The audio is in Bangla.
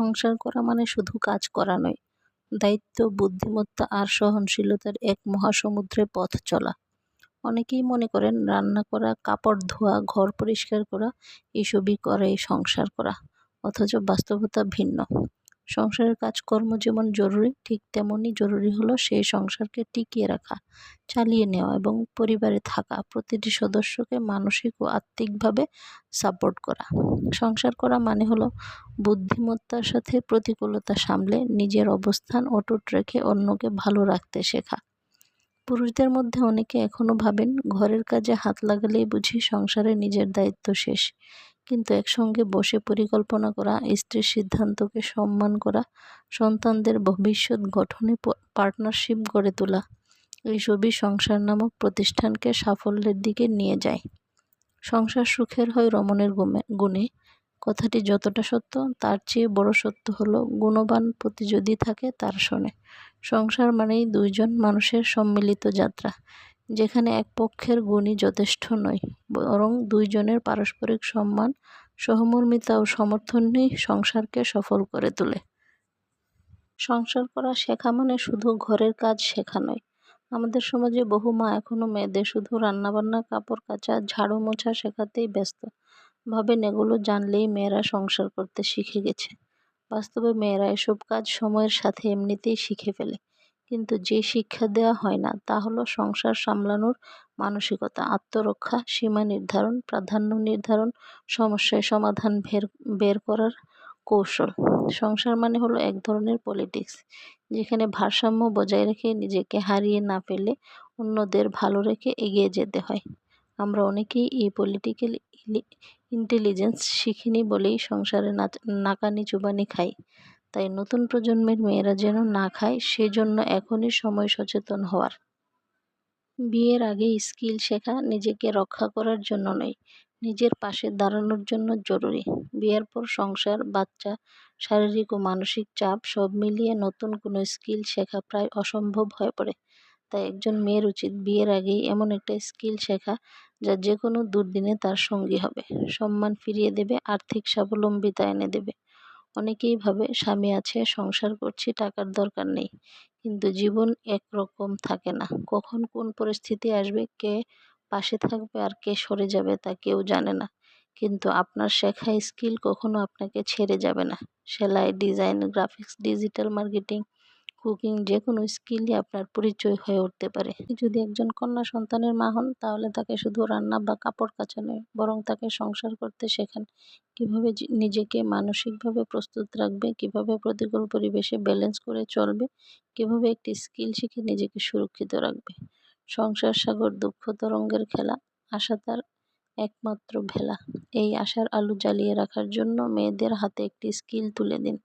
সংসার করা মানে শুধু কাজ করা নয়, দায়িত্ব, বুদ্ধিমত্তা আর সহনশীলতার এক মহাসমুদ্রে পথ চলা। অনেকেই মনে করেন রান্না করা, কাপড় ধোয়া, ঘর পরিষ্কার করা এসবই করে সংসার করা, অথচ বাস্তবতা ভিন্ন। সংসারের কাজকর্ম যেমন জরুরি, ঠিক তেমনই জরুরি হলো সেই সংসারকে টিকিয়ে রাখা, চালিয়ে নেওয়া এবং পরিবারে থাকা প্রতিটি সদস্যকে মানসিক ও আত্মিকভাবে সাপোর্ট করা। সংসার করা মানে হলো বুদ্ধিমত্তার সাথে প্রতিকূলতা সামলে নিজের অবস্থান অটুট রেখে অন্যকে ভালো রাখতে শেখা। পুরুষদের মধ্যে অনেকে এখনো ভাবেন ঘরের কাজে হাত লাগালেই বুঝি সংসারে নিজের দায়িত্ব শেষ। কিন্তু একসঙ্গে বসে পরিকল্পনা করা, স্ত্রীর সিদ্ধান্তকে সম্মান করা, সন্তানদের ভবিষ্যৎ গঠনে পার্টনারশিপ গড়ে তোলা, এইসবই সংসার নামক প্রতিষ্ঠানকে সাফল্যের দিকে নিয়ে যায়। সংসার সুখের হয় রমণের গুণে, কথাটি যতটা সত্য তার চেয়ে বড় সত্য হলো গুণবান পতি যদি থাকে তার শোনে। সংসার মানেই দুইজন মানুষের সম্মিলিত যাত্রা, যেখানে এক পক্ষের গুণই যথেষ্ট নয়, বরং দুইজনের পারস্পরিক সম্মান, সহমর্মিতা ও সমর্থনই সংসারকে সফল করে তোলে। সংসার করা শেখা মানে শুধু ঘরের কাজ শেখা নয়। আমাদের সমাজে বহু মা এখনো মেয়েদের শুধু রান্নাবান্না, কাপড় কাচা, ঝাড়ু মোছা শেখাতেই ব্যস্ত, ভাবেন এগুলো জানলেই মেয়েরা সংসার করতে শিখে গেছে। বাস্তবে মেয়েরা এসব কাজ সময়ের সাথে এমনিতেই শিখে ফেলে, কিন্তু যে শিক্ষা দেওয়া হয় না তা হলো সংসার সামলানোর মানসিকতা, আত্মরক্ষা, সীমা নির্ধারণ, প্রাধান্য নির্ধারণ, সমস্যায় সমাধান বের করার কৌশল। সংসার মানে হলো এক ধরনের পলিটিক্স, যেখানে ভারসাম্য বজায় রেখে নিজেকে হারিয়ে না ফেলে অন্যদের ভালো রেখে এগিয়ে যেতে হয়। আমরা অনেকেই এই পলিটিক্যাল ইন্টেলিজেন্স শিখিনি বলেই সংসারে নাকানি চুবানি খাই। তাই নতুন প্রজন্মের মেয়েরা যেন না খায়, সেজন্য এখনই সময় সচেতন হওয়ার। বিয়ের আগে স্কিল শেখা নিজেকে রক্ষা করার জন্য নয়, নিজের পাশে দাঁড়ানোর জন্য জরুরি। বিয়ের পর সংসার, বাচ্চা, শারীরিক ও মানসিক চাপ সব মিলিয়ে নতুন কোনো স্কিল শেখা প্রায় অসম্ভব হয়ে পড়ে। তাই একজন মেয়ের উচিত বিয়ের আগেই এমন একটা স্কিল শেখা যা যে কোনো দুর্দিনে তার সঙ্গী হবে, সম্মান ফিরিয়ে দেবে, আর্থিক স্বাবলম্বিতা এনে দেবে। অনেকেই ভাবে স্বামী আছে, সংসার করছি, টাকার দরকার নেই। কিন্তু জীবন একরকম থাকে না, কখন কোন পরিস্থিতি আসবে, কে পাশে থাকবে আর কে সরে যাবে তা কেউ জানে না। কিন্তু আপনার শেখা স্কিল কখনো আপনাকে ছেড়ে যাবে না। সেলাই, design, graphics, digital marketing, cooking, যে কোনো স্কিলই আপনার পরিচয় হয়ে উঠতে পারে। যদি একজন কন্যা সন্তানের মা হন, তাহলে তাকে শুধু রান্না বা কাপড় কাচা নয়, বরং তাকে সংসার করতে শেখান, কিভাবে নিজেকে মানসিকভাবে প্রস্তুত রাখবে, কিভাবে প্রতিকূল পরিবেশে ব্যালেন্স করে চলবে, কিভাবে একটি স্কিল শিখে নিজেকে সুরক্ষিত রাখবে। সংসার সাগর দুঃখ তরঙ্গের খেলা, আশা তার একমাত্র ভেলা। এই আশার আলো জ্বালিয়ে রাখার জন্য মেয়েদের হাতে একটি স্কিল তুলে দিন।